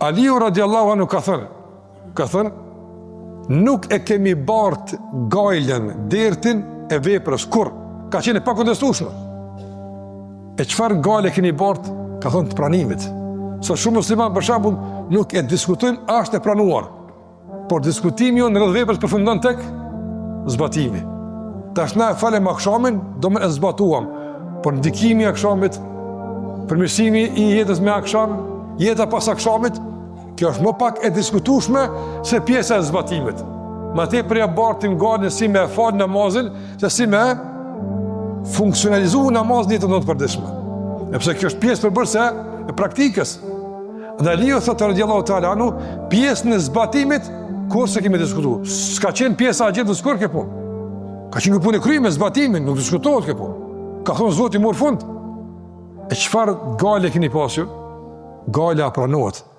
Aliu radiallahu anhu ka thënë, nuk e kemi bart gajlen, dertin e veprës, kur, ka qenë pa kontestueshme. E çfarë gale keni bart? Ka thënë të pranimit. Sa shumë musliman për shembull nuk e diskutojnë as të pranuar, por diskutimi në rreth veprës përfundon tek zbatimi. Tash na falem akşamin, do më e zbatuam, por ndikimi i akşamit, përmirësimi i jetës me akşam, jeta pas akşamit, kjo është më pak e diskutueshme se pjesa e zbatimit. Ma tepër ja bartim gardin si me fal namazin, se si me funksionalizu namazin jetën e të përditshme. Sepse kjo është pjesë përbërëse e praktikës. Dhe Aliu thotë radiallahu ta'ala anhu, pjesën e zbatimit, kur se kemi diskutu. S'ka qenë pjesa agjetës kur kjo punë. Ka qenë punë e kryme, zbatimin, nuk diskutohet kjo punë. Ka thonë Zoti mor fund. E çfarë gale keni pasur? Gale pranohet.